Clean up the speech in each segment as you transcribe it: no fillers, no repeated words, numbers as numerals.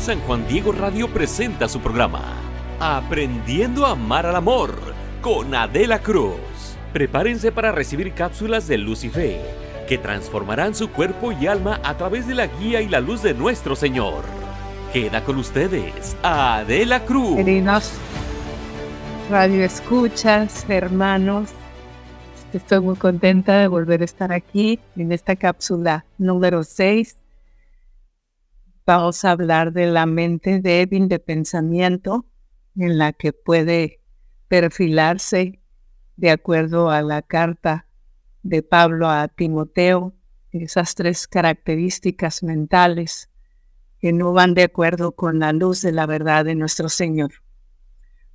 San Juan Diego Radio presenta su programa Aprendiendo a Amar al Amor con Adela Cruz. Prepárense para recibir cápsulas de luz y fe que transformarán su cuerpo y alma a través de la guía y la luz de nuestro Señor. Queda con ustedes Adela Cruz. Queridos radio escuchas, hermanos, estoy muy contenta de volver a estar aquí en esta cápsula número 6. Vamos a hablar de la mente débil de pensamiento en la que puede perfilarse de acuerdo a la carta de Pablo a Timoteo, esas 3 características mentales que no van de acuerdo con la luz de la verdad de nuestro Señor.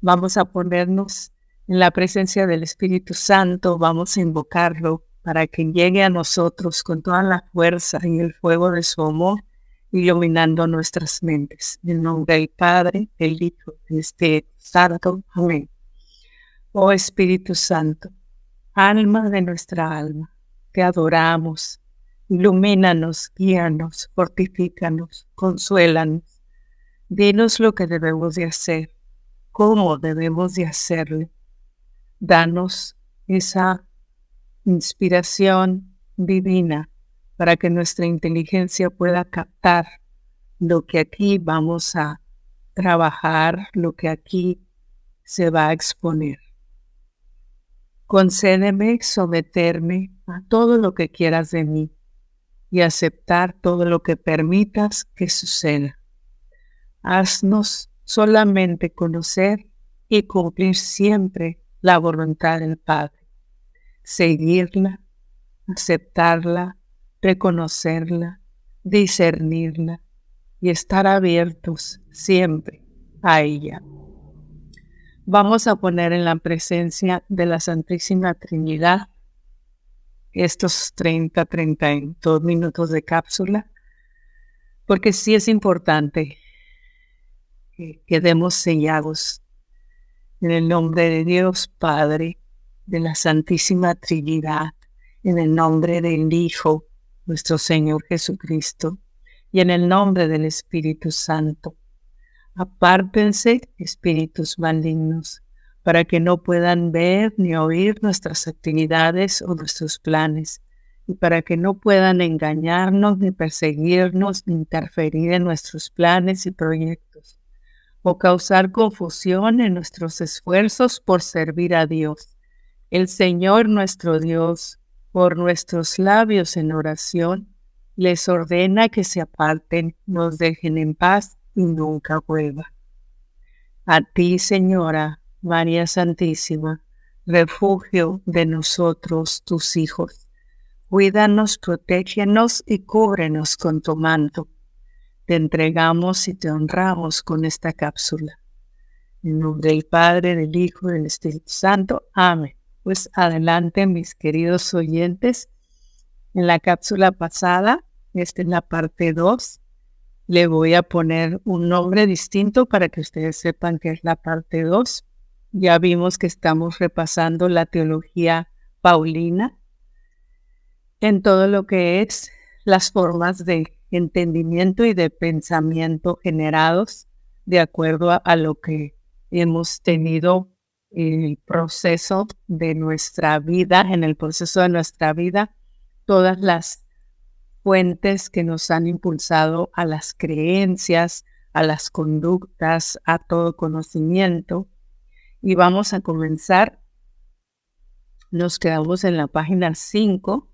Vamos a ponernos en la presencia del Espíritu Santo, vamos a invocarlo para que llegue a nosotros con toda la fuerza y el fuego de su amor, iluminando nuestras mentes. En el nombre del Padre, del Hijo, del Espíritu Santo. Amén. Oh Espíritu Santo, alma de nuestra alma, te adoramos. Ilumínanos, guíanos, fortifícanos, consuélanos. Dinos lo que debemos de hacer, cómo debemos de hacerlo. Danos esa inspiración divina para que nuestra inteligencia pueda captar lo que aquí vamos a trabajar, lo que aquí se va a exponer. Concédeme someterme a todo lo que quieras de mí y aceptar todo lo que permitas que suceda. Haznos solamente conocer y cumplir siempre la voluntad del Padre. Seguirla, aceptarla, reconocerla, discernirla y estar abiertos siempre a ella. Vamos a poner en la presencia de la Santísima Trinidad estos 32 minutos de cápsula, porque sí es importante que quedemos sellados en el nombre de Dios Padre, de la Santísima Trinidad, en el nombre del Hijo, nuestro Señor Jesucristo, y en el nombre del Espíritu Santo. Apártense, espíritus malignos, para que no puedan ver ni oír nuestras actividades o nuestros planes, y para que no puedan engañarnos, ni perseguirnos, ni interferir en nuestros planes y proyectos, o causar confusión en nuestros esfuerzos por servir a Dios. El Señor nuestro Dios, por nuestros labios en oración, les ordena que se aparten, nos dejen en paz y nunca vuelvan. A ti, Señora, María Santísima, refugio de nosotros, tus hijos, cuídanos, protégenos y cúbrenos con tu manto. Te entregamos y te honramos con esta cápsula. En nombre del Padre, del Hijo y del Espíritu Santo. Amén. Pues adelante, mis queridos oyentes. En la cápsula pasada, esta es la parte 2, le voy a poner un nombre distinto para que ustedes sepan que es la parte 2. Ya vimos que estamos repasando la teología paulina en todo lo que es las formas de entendimiento y de pensamiento generados de acuerdo a lo que hemos tenido el proceso de nuestra vida, en el proceso de nuestra vida, todas las fuentes que nos han impulsado a las creencias, a las conductas, a todo conocimiento. Y vamos a comenzar. Nos quedamos en la página 5.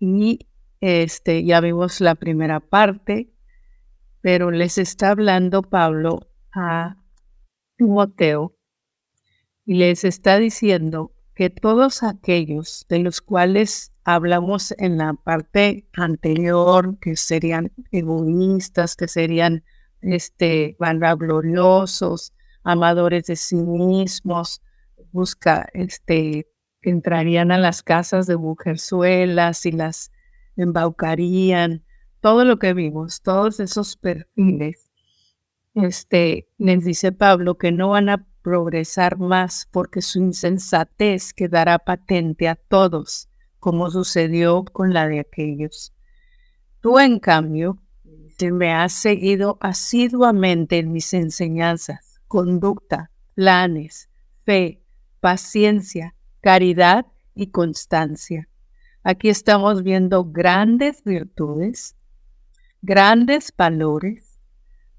Y ya vimos la primera parte, pero les está hablando Pablo a Timoteo y les está diciendo que todos aquellos de los cuales hablamos en la parte anterior, que serían egoístas, que serían vanagloriosos, amadores de sí mismos, que entrarían a las casas de mujerzuelas y las embaucarían, todo lo que vimos, todos esos perfiles, les dice Pablo que no van a progresar más porque su insensatez quedará patente a todos, como sucedió con la de aquellos. Tú, en cambio, te me has seguido asiduamente en mis enseñanzas, conducta, planes, fe, paciencia, caridad y constancia. Aquí estamos viendo grandes virtudes, grandes valores,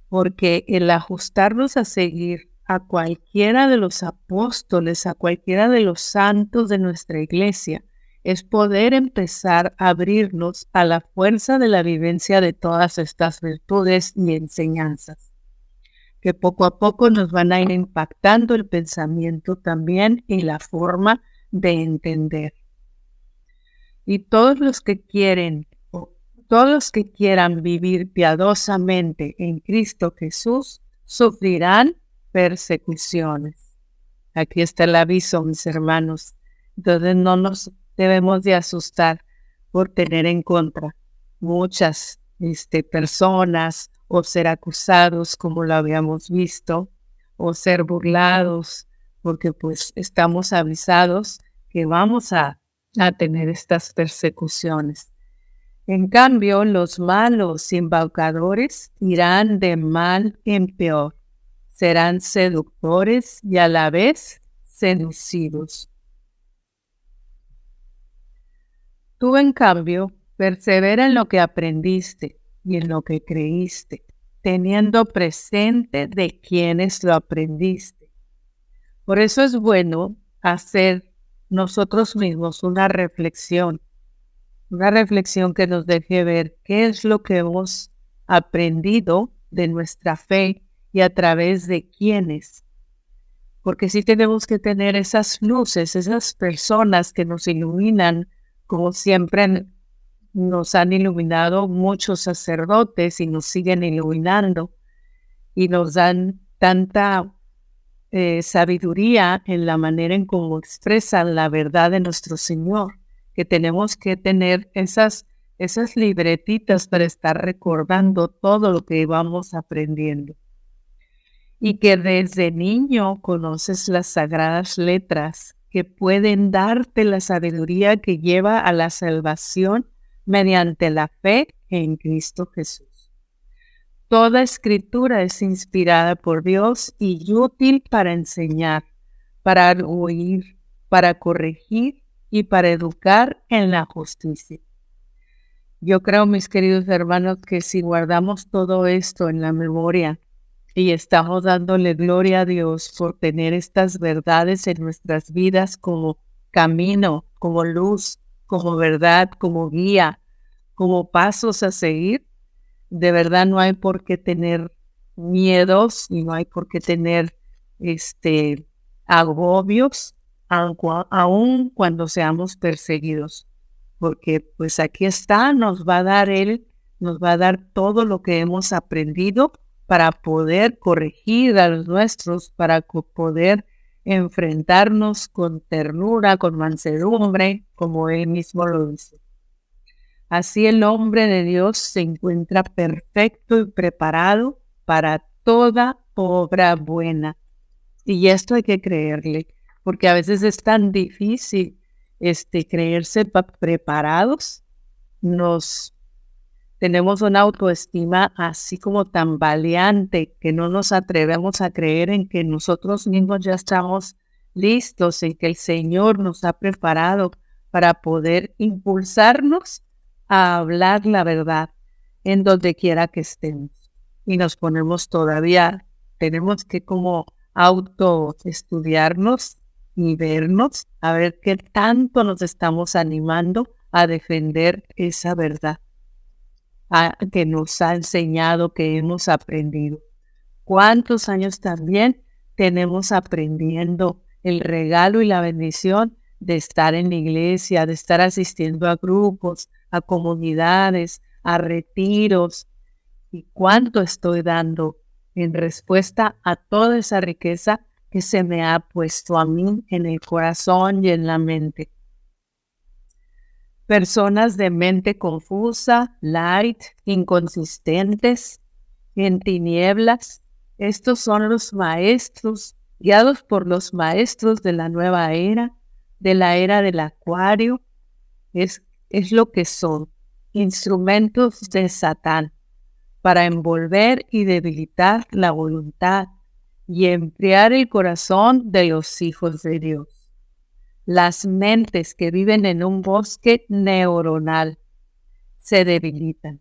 porque el ajustarnos a seguir a cualquiera de los apóstoles, a cualquiera de los santos de nuestra iglesia, es poder empezar a abrirnos a la fuerza de la vivencia de todas estas virtudes y enseñanzas, que poco a poco nos van a ir impactando el pensamiento también y la forma de entender. Y todos los que quieran vivir piadosamente en Cristo Jesús, sufrirán persecuciones. Aquí está el aviso, mis hermanos. Entonces no nos debemos de asustar por tener en contra muchas personas, o ser acusados, como lo habíamos visto, o ser burlados, porque pues estamos avisados que vamos a tener estas persecuciones. En cambio, los malos embaucadores irán de mal en peor, serán seductores y a la vez seducidos. Tú, en cambio, persevera en lo que aprendiste y en lo que creíste, teniendo presente de quienes lo aprendiste. Por eso es bueno hacer nosotros mismos una reflexión que nos deje ver qué es lo que hemos aprendido de nuestra fe y a través de quiénes. Porque sí tenemos que tener esas luces, esas personas que nos iluminan, como siempre nos han iluminado muchos sacerdotes y nos siguen iluminando y nos dan tanta sabiduría en la manera en cómo expresan la verdad de nuestro Señor, que tenemos que tener esas libretitas para estar recordando todo lo que vamos aprendiendo. Y que desde niño conoces las sagradas letras que pueden darte la sabiduría que lleva a la salvación mediante la fe en Cristo Jesús. Toda escritura es inspirada por Dios y útil para enseñar, para oír, para corregir y para educar en la justicia. Yo creo, mis queridos hermanos, que si guardamos todo esto en la memoria y estamos dándole gloria a Dios por tener estas verdades en nuestras vidas como camino, como luz, como verdad, como guía, como pasos a seguir, de verdad no hay por qué tener miedos y no hay por qué tener agobios, aun cuando seamos perseguidos, porque pues aquí está, nos va a dar todo lo que hemos aprendido para poder corregir a los nuestros, para poder enfrentarnos con ternura, con mansedumbre, como Él mismo lo dice. Así el hombre de Dios se encuentra perfecto y preparado para toda obra buena. Y esto hay que creerle, porque a veces es tan difícil creerse preparados. Tenemos una autoestima así como tan valiente que no nos atrevemos a creer en que nosotros mismos ya estamos listos, en que el Señor nos ha preparado para poder impulsarnos a hablar la verdad en donde quiera que estemos. Y nos ponemos tenemos que como autoestudiarnos y vernos, a ver qué tanto nos estamos animando a defender esa verdad que nos ha enseñado, que hemos aprendido. ¿Cuántos años también tenemos aprendiendo el regalo y la bendición de estar en la iglesia, de estar asistiendo a grupos, a comunidades, a retiros? ¿Y cuánto estoy dando en respuesta a toda esa riqueza que se me ha puesto a mí en el corazón y en la mente? Personas de mente confusa, light, inconsistentes, en tinieblas. Estos son los maestros, guiados por los maestros de la nueva era, de la era del Acuario. Es lo que son. instrumentos de Satán para envolver y debilitar la voluntad y enfriar el corazón de los hijos de Dios. Las mentes que viven en un bosque neuronal se debilitan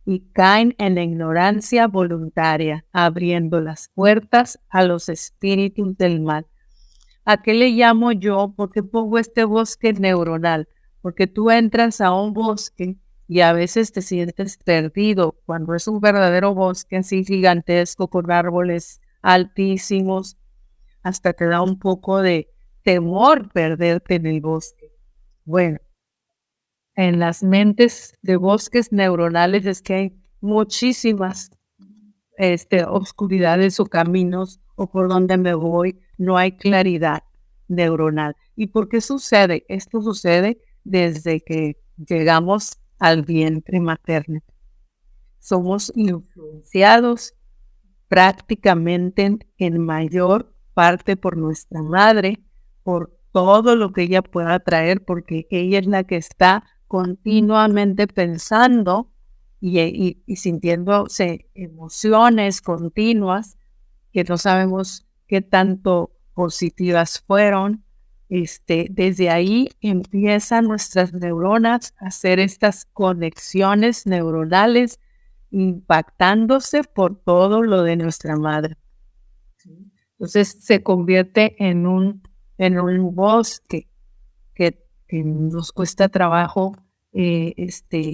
y caen en la ignorancia voluntaria, abriendo las puertas a los espíritus del mal. ¿A qué le llamo yo? ¿Por qué pongo este bosque neuronal? Porque tú entras a un bosque y a veces te sientes perdido cuando es un verdadero bosque así gigantesco con árboles altísimos, hasta te da un poco de temor perderte en el bosque. Bueno, en las mentes de bosques neuronales es que hay muchísimas oscuridades o caminos o por donde me voy, no hay claridad neuronal. ¿Y por qué sucede? Esto sucede desde que llegamos al vientre materno. Somos influenciados prácticamente en mayor parte por nuestra madre, por todo lo que ella pueda traer, porque ella es la que está continuamente pensando y sintiéndose emociones continuas que no sabemos qué tanto positivas fueron. Desde ahí empiezan nuestras neuronas a hacer estas conexiones neuronales impactándose por todo lo de nuestra madre. Entonces se convierte en un bosque que nos cuesta trabajo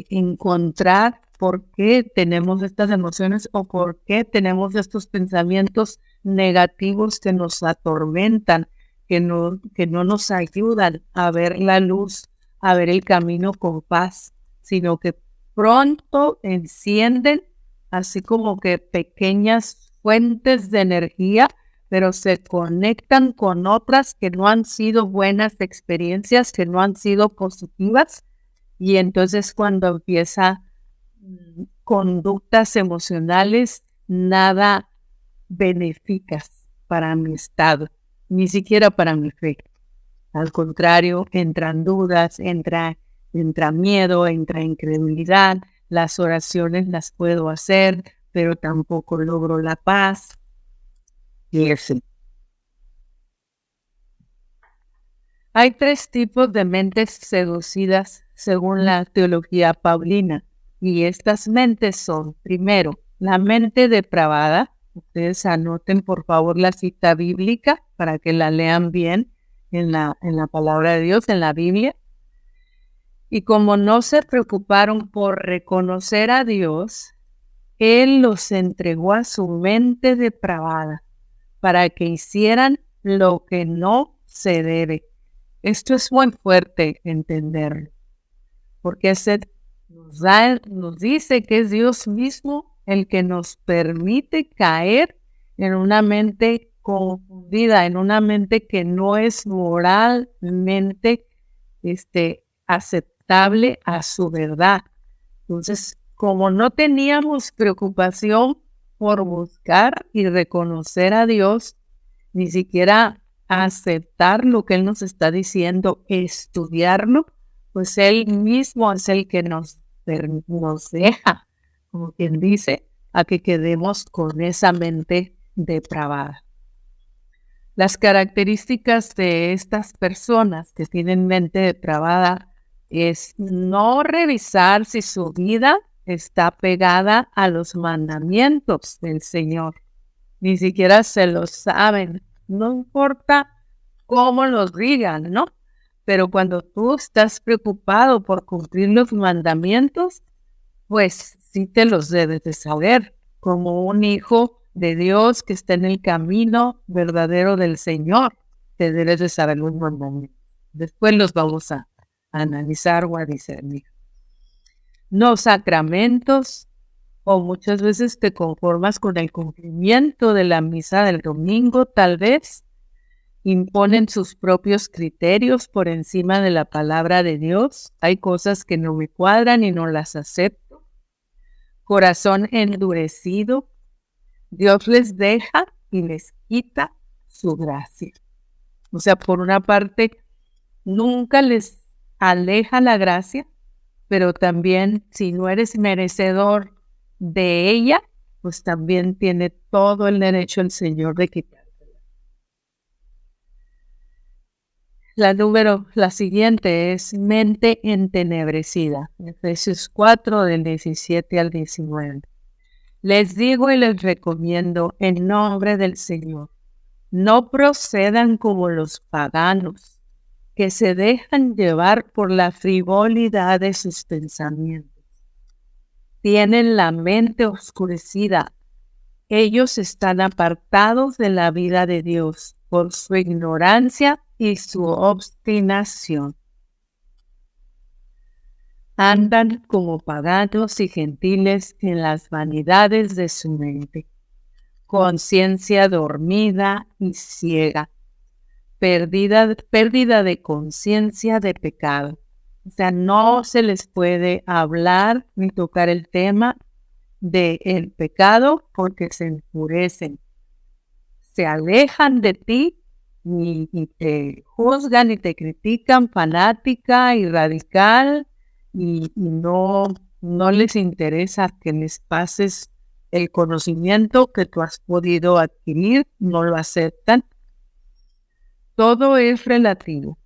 encontrar por qué tenemos estas emociones o por qué tenemos estos pensamientos negativos que nos atormentan, que no nos ayudan a ver la luz, a ver el camino con paz, sino que pronto encienden así como que pequeñas fuentes de energía, pero se conectan con otras que no han sido buenas experiencias, que no han sido positivas, y entonces cuando empieza conductas emocionales nada benéficas para mi estado, ni siquiera para mi fe. Al contrario, entran dudas, entra miedo, entra incredulidad, las oraciones las puedo hacer, pero tampoco logro la paz. Y así. Hay 3 tipos de mentes seducidas según la teología paulina, y estas mentes son, primero, la mente depravada. Ustedes anoten por favor la cita bíblica para que la lean bien en la palabra de Dios, en la Biblia. Y como no se preocuparon por reconocer a Dios, Él los entregó a su mente depravada para que hicieran lo que no se debe. Esto es muy fuerte entenderlo, porque nos dice que es Dios mismo el que nos permite caer en una mente confundida, en una mente que no es moralmente aceptable a su verdad. Entonces, como no teníamos preocupación por buscar y reconocer a Dios, ni siquiera aceptar lo que Él nos está diciendo, estudiarlo, pues Él mismo es el que nos deja, como quien dice, a que quedemos con esa mente depravada. Las características de estas personas que tienen mente depravada es no revisar si su vida está pegada a los mandamientos del Señor. Ni siquiera se lo saben. No importa cómo los digan, ¿no? Pero cuando tú estás preocupado por cumplir los mandamientos, pues sí te los debes de saber, como un hijo de Dios que está en el camino verdadero del Señor. Te debes de saber los mandamientos. Después los vamos a analizar o a discernir. No sacramentos, o muchas veces te conformas con el cumplimiento de la misa del domingo, tal vez. Imponen sus propios criterios por encima de la palabra de Dios. Hay cosas que no me cuadran y no las acepto. Corazón endurecido. Dios les deja y les quita su gracia. O sea, por una parte, nunca les aleja la gracia, pero también si no eres merecedor de ella, pues también tiene todo el derecho el Señor de quitar. La siguiente es mente entenebrecida. Efesios 4, del 17 al 19. Les digo y les recomiendo en nombre del Señor, no procedan como los paganos, que se dejan llevar por la frivolidad de sus pensamientos. Tienen la mente oscurecida. Ellos están apartados de la vida de Dios por su ignorancia y su obstinación. Andan como paganos y gentiles en las vanidades de su mente, conciencia dormida y ciega, pérdida de conciencia de pecado. O sea, no se les puede hablar ni tocar el tema del pecado porque se enfurecen, se alejan de ti y te juzgan y te critican, fanática y radical, y no les interesa que les pases el conocimiento que tú has podido adquirir, no lo aceptan. Todo es relativo.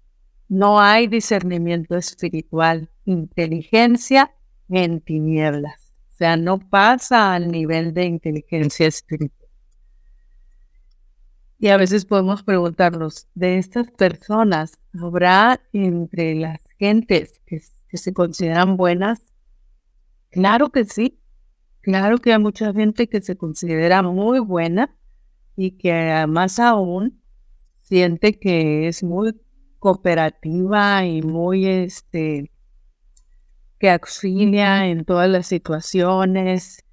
No hay discernimiento espiritual, inteligencia en tinieblas. O sea, no pasa al nivel de inteligencia espiritual. Y a veces podemos preguntarnos, de estas personas, ¿habrá entre las gentes que se consideran buenas? Claro que sí. Claro que hay mucha gente que se considera muy buena y que más aún siente que es muy cooperativa y muy que auxilia en todas las situaciones.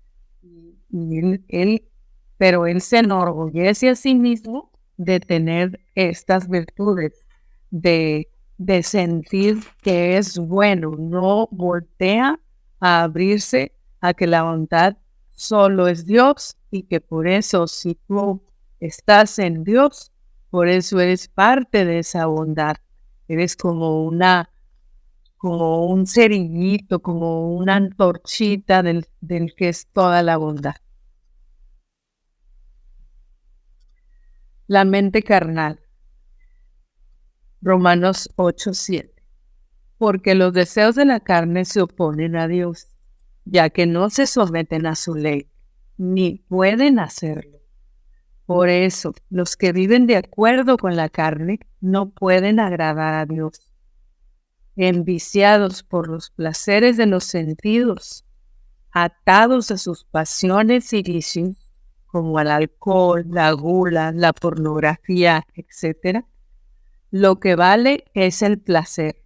Pero él se enorgullece a sí mismo de tener estas virtudes, de sentir que es bueno, no voltea a abrirse a que la bondad solo es Dios y que por eso si tú estás en Dios, por eso eres parte de esa bondad. Eres como un cerillito, como una antorchita del que es toda la bondad. La mente carnal. Romanos 8:7. Porque los deseos de la carne se oponen a Dios, ya que no se someten a su ley, ni pueden hacerlo. Por eso, los que viven de acuerdo con la carne no pueden agradar a Dios. Enviciados por los placeres de los sentidos, atados a sus pasiones y vicios, como al alcohol, la gula, la pornografía, etc., lo que vale es el placer.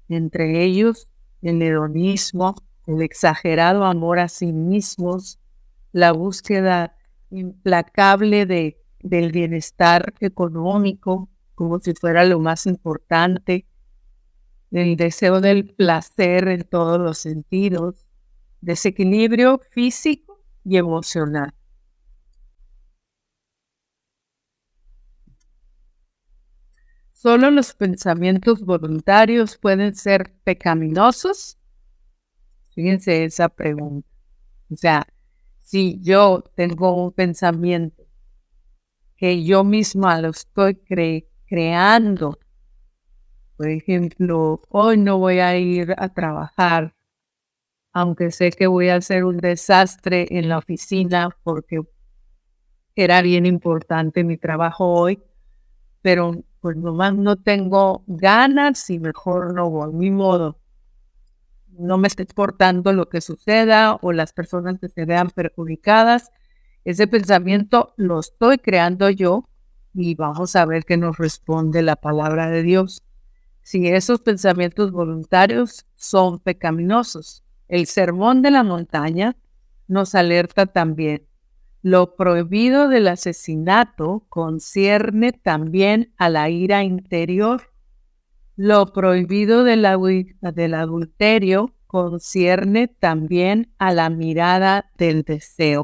Entre ellos, el hedonismo, el exagerado amor a sí mismos, la búsqueda implacable del bienestar económico, como si fuera lo más importante, el deseo del placer en todos los sentidos, desequilibrio físico y emocional. ¿Solo los pensamientos voluntarios pueden ser pecaminosos? Fíjense esa pregunta. O sea, si yo tengo un pensamiento que yo misma lo estoy creando, por ejemplo, hoy no voy a ir a trabajar, aunque sé que voy a hacer un desastre en la oficina porque era bien importante mi trabajo hoy, pero pues nomás no tengo ganas y mejor no voy, ni modo. No me está importando lo que suceda o las personas que se vean perjudicadas. Ese pensamiento lo estoy creando yo y vamos a ver qué nos responde la palabra de Dios. Si esos pensamientos voluntarios son pecaminosos. El sermón de la montaña nos alerta también. Lo prohibido del asesinato concierne también a la ira interior. Lo prohibido del adulterio concierne también a la mirada del deseo.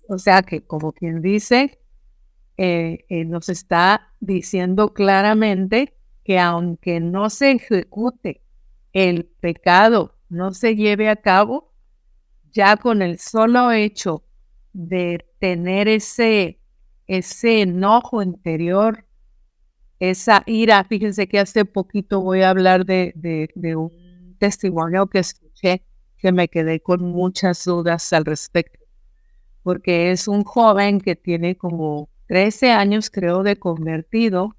O sea que, como quien dice, nos está diciendo claramente que aunque no se ejecute el pecado no se lleve a cabo, ya con el solo hecho de tener ese enojo interior, esa ira. Fíjense que hace poquito voy a hablar de un testimonio que escuché que me quedé con muchas dudas al respecto, porque es un joven que tiene como 13 años, creo, de convertido,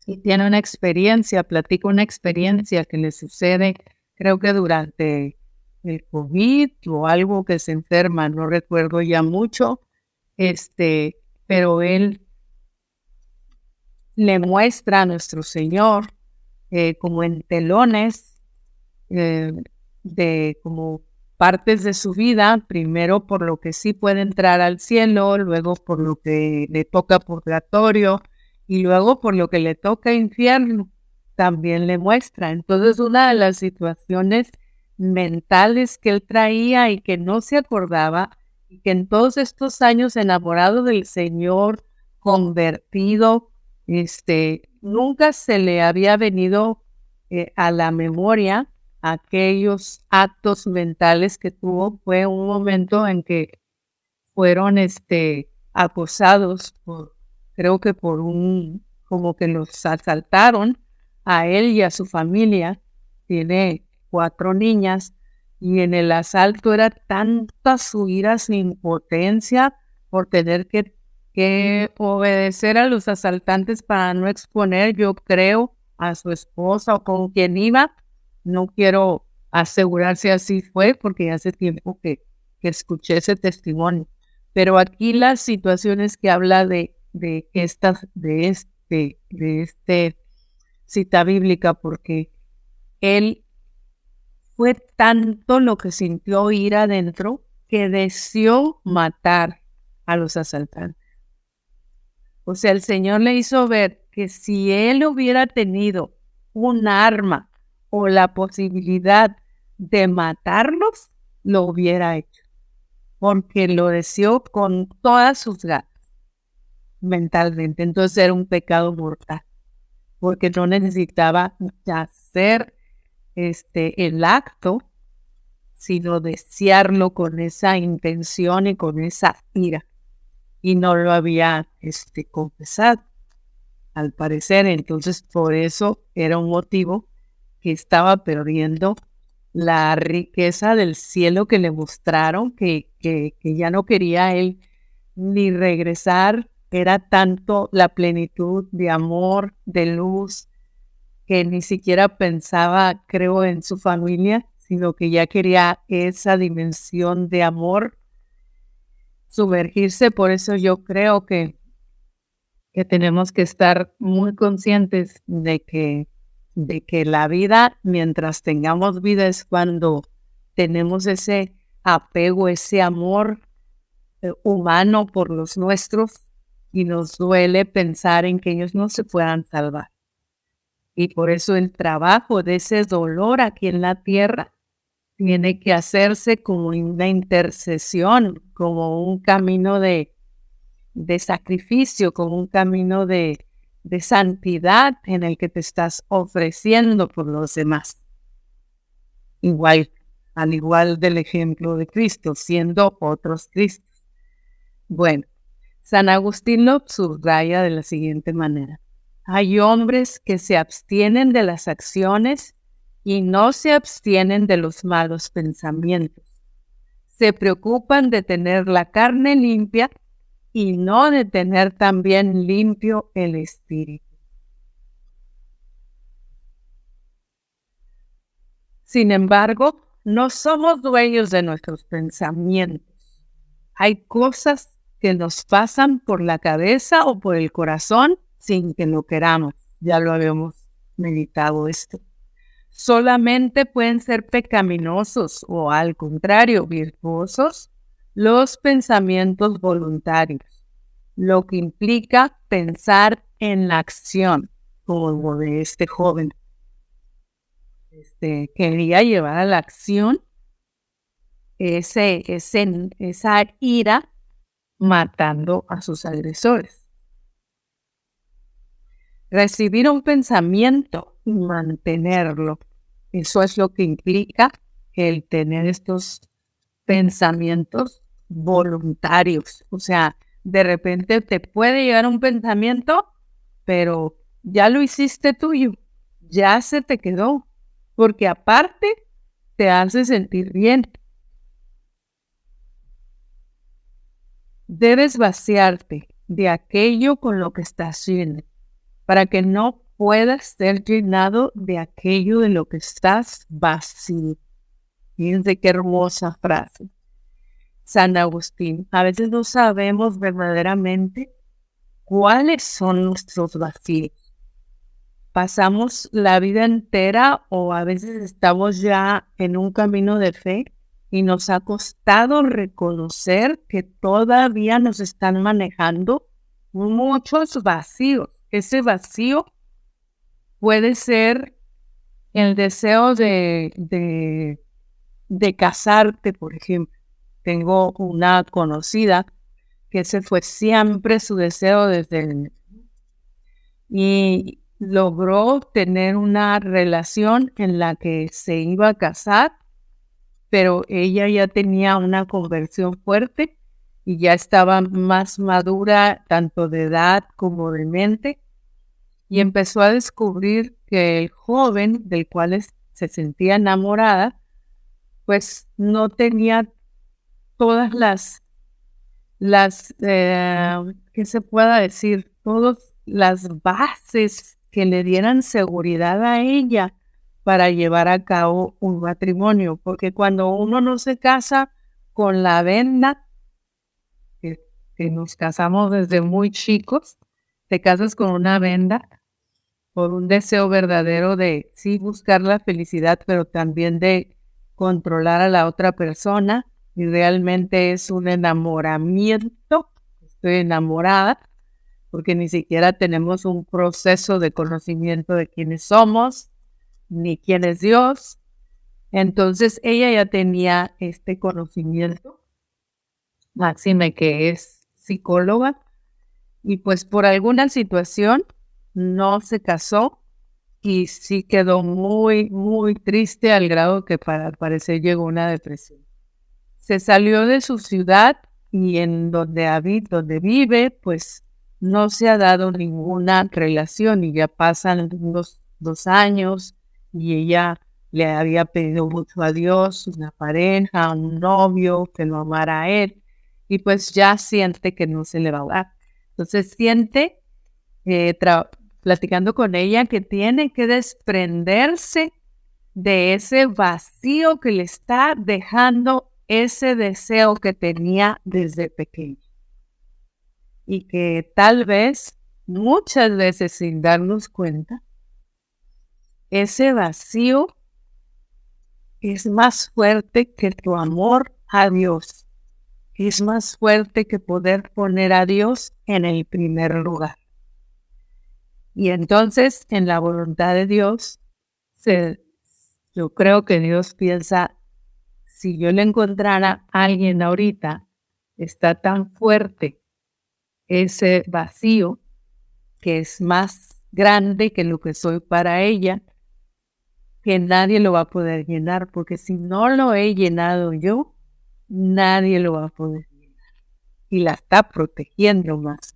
y tiene una experiencia, platica una experiencia que le sucede, creo que durante el COVID o algo, que se enferma, no recuerdo ya mucho, pero él le muestra a nuestro Señor como en telones de como partes de su vida, primero por lo que sí puede entrar al cielo, luego por lo que le toca purgatorio y luego por lo que le toca infierno, también le muestra. Entonces, una de las situaciones mentales que él traía y que no se acordaba, y que en todos estos años enamorado del Señor, convertido, nunca se le había venido a la memoria aquellos actos mentales que tuvo. Fue un momento en que fueron acosados creo que como que los asaltaron a él y a su familia. Tiene 4 niñas, y en el asalto era tanta su ira, su impotencia por tener que obedecer a los asaltantes para no exponer, yo creo, a su esposa o con quien iba. No quiero asegurar si así fue, porque hace tiempo que escuché ese testimonio. Pero aquí las situaciones que habla de cita bíblica, porque él fue tanto lo que sintió ira adentro que deseó matar a los asaltantes. O sea, el Señor le hizo ver que si él hubiera tenido un arma o la posibilidad de matarlos, lo hubiera hecho, porque lo deseó con todas sus ganas mentalmente. Entonces era un pecado mortal, porque no necesitaba hacer el acto, sino desearlo con esa intención y con esa ira, y no lo había confesado, al parecer. Entonces, por eso era un motivo que estaba perdiendo la riqueza del cielo que le mostraron, que ya no quería él ni regresar. Era tanto la plenitud de amor, de luz, que ni siquiera pensaba, creo, en su familia, sino que ya quería esa dimensión de amor sumergirse. Por eso yo creo que tenemos que estar muy conscientes de que la vida, mientras tengamos vida, es cuando tenemos ese apego, ese amor humano por los nuestros, y nos duele pensar en que ellos no se puedan salvar. Y por eso el trabajo de ese dolor aquí en la tierra tiene que hacerse como una intercesión, como un camino de sacrificio, como un camino de santidad en el que te estás ofreciendo por los demás. Al igual del ejemplo de Cristo, siendo otros Cristos. Bueno, San Agustín lo subraya de la siguiente manera: hay hombres que se abstienen de las acciones y no se abstienen de los malos pensamientos. Se preocupan de tener la carne limpia y no de tener también limpio el espíritu. Sin embargo, no somos dueños de nuestros pensamientos. Hay cosas que nos pasan por la cabeza o por el corazón sin que lo queramos. Ya lo habíamos meditado esto. Solamente pueden ser pecaminosos o, al contrario, virtuosos los pensamientos voluntarios, lo que implica pensar en la acción, como de este joven. Quería llevar a la acción esa ira, matando a sus agresores. Recibir un pensamiento y mantenerlo eso es lo que implica el tener estos pensamientos voluntarios. O sea, de repente te puede llegar un pensamiento, pero ya lo hiciste tuyo, ya se te quedó, porque aparte te hace sentir bien. Debes vaciarte de aquello con lo que estás lleno, para que no puedas ser llenado de aquello de lo que estás vacío. Fíjense qué hermosa frase. San Agustín, a veces no sabemos verdaderamente cuáles son nuestros vacíos. Pasamos la vida entera o a veces estamos ya en un camino de fe y nos ha costado reconocer que todavía nos están manejando muchos vacíos. Ese vacío puede ser el deseo de casarte, por ejemplo. Tengo una conocida que ese fue siempre su deseo desde el... Y logró tener una relación en la que se iba a casar, pero ella ya tenía una conversión fuerte y ya estaba más madura tanto de edad como de mente, y empezó a descubrir que el joven del cual se sentía enamorada, pues no tenía todas ¿qué se pueda decir? Todas las bases que le dieran seguridad a ella para llevar a cabo un matrimonio. Porque cuando uno no se casa con la venda, que nos casamos desde muy chicos, te casas con una venda por un deseo verdadero de sí buscar la felicidad, pero también de controlar a la otra persona. Y realmente es un enamoramiento. Estoy enamorada porque ni siquiera tenemos un proceso de conocimiento de quiénes somos, ni quién es Dios. Entonces ella ya tenía este conocimiento. Máxime que es psicóloga, y pues por alguna situación no se casó y sí quedó muy, muy triste al grado que al parecer llegó una depresión. Se salió de su ciudad y en donde vive, pues no se ha dado ninguna relación y ya pasan unos 2 años y ella le había pedido mucho a Dios una pareja, un novio que lo amara a él, y pues ya siente que no se le va a dar. Entonces siente, platicando con ella, que tiene que desprenderse de ese vacío que le está dejando ese deseo que tenía desde pequeño. Y que tal vez, muchas veces sin darnos cuenta, ese vacío es más fuerte que tu amor a Dios. Es más fuerte que poder poner a Dios en el primer lugar. Y entonces, en la voluntad de Dios, yo creo que Dios piensa, si yo le encontrara a alguien ahorita, está tan fuerte ese vacío que es más grande que lo que soy para ella, que nadie lo va a poder llenar, porque si no lo he llenado yo, nadie lo va a poder llenar. Y la está protegiendo más.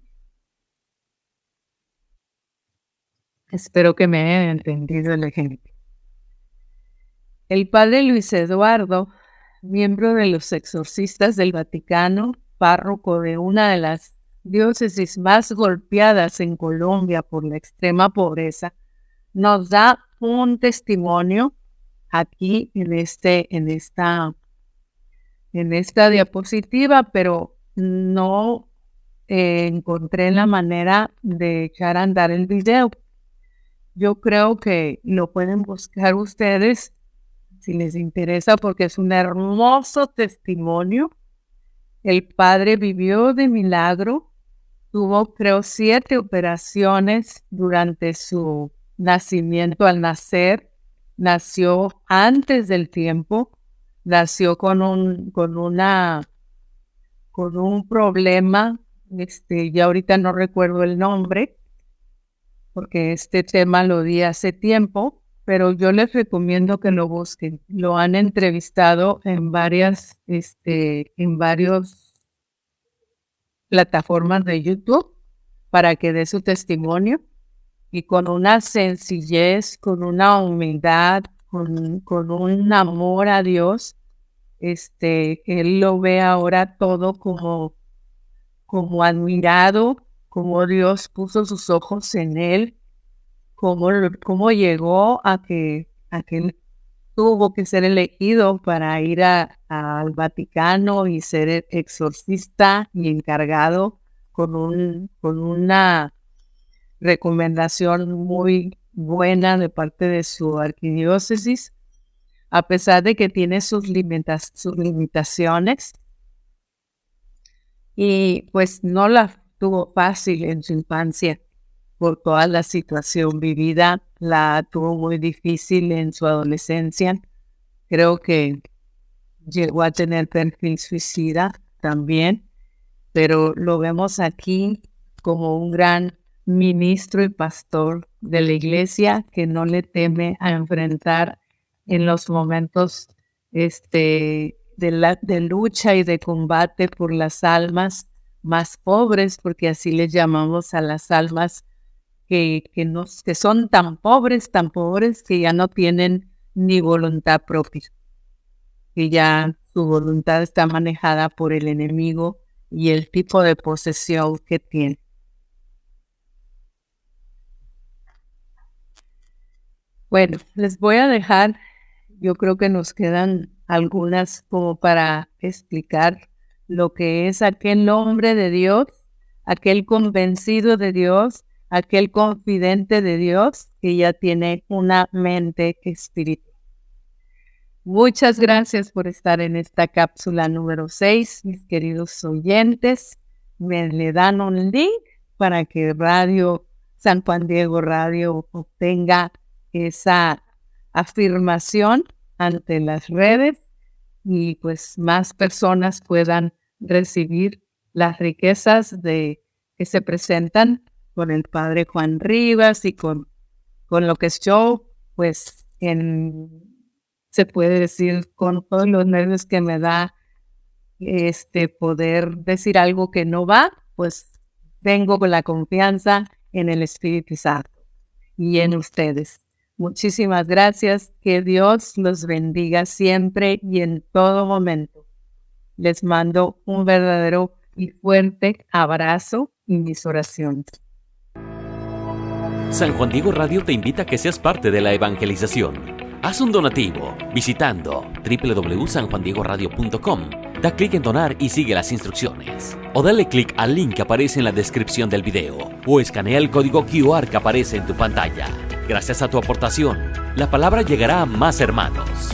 Espero que me hayan entendido el ejemplo. El padre Luis Eduardo, miembro de los exorcistas del Vaticano, párroco de una de las diócesis más golpeadas en Colombia por la extrema pobreza, nos da un testimonio aquí en esta diapositiva, pero no encontré la manera de echar a andar el video. Yo creo que lo pueden buscar ustedes si les interesa, porque es un hermoso testimonio. El padre vivió de milagro, tuvo creo 7 operaciones durante su nacimiento. Al nacer, nació antes del tiempo, nació con un problema, ya ahorita no recuerdo el nombre, porque este tema lo di hace tiempo, pero yo les recomiendo que lo busquen. Lo han entrevistado en varias plataformas de YouTube para que dé su testimonio, y con una sencillez, con una humildad, con un amor a Dios, él lo ve ahora todo como admirado, como Dios puso sus ojos en él, cómo llegó a que él tuvo que ser elegido para ir al Vaticano y ser exorcista y encargado con una recomendación muy buena de parte de su arquidiócesis, a pesar de que tiene sus limitaciones, y pues no la tuvo fácil en su infancia por toda la situación vivida, la tuvo muy difícil en su adolescencia. Creo que llegó a tener perfil suicida también, pero lo vemos aquí como un gran ministro y pastor de la iglesia que no le teme a enfrentar en los momentos de lucha y de combate por las almas más pobres, porque así les llamamos a las almas que son tan pobres que ya no tienen ni voluntad propia, que ya su voluntad está manejada por el enemigo y el tipo de posesión que tiene. Bueno, les voy a dejar, yo creo que nos quedan algunas como para explicar lo que es aquel hombre de Dios, aquel convencido de Dios, aquel confidente de Dios que ya tiene una mente espiritual. Muchas gracias por estar en esta cápsula número 6, mis queridos oyentes. Le dan un link para que Radio San Juan Diego Radio obtenga esa afirmación ante las redes y pues más personas puedan recibir las riquezas que se presentan con el Padre Juan Rivas y con lo que es yo, pues se puede decir con todos los nervios que me da poder decir algo que no va, pues vengo con la confianza en el Espíritu Santo y en ustedes. Muchísimas gracias, que Dios los bendiga siempre y en todo momento. Les mando un verdadero y fuerte abrazo y mis oraciones. San Juan Diego Radio te invita a que seas parte de la evangelización. Haz un donativo visitando www.sanjuandiegoradio.com. Da clic en donar y sigue las instrucciones. O dale clic al link que aparece en la descripción del video o escanea el código QR que aparece en tu pantalla. Gracias a tu aportación, la palabra llegará a más hermanos.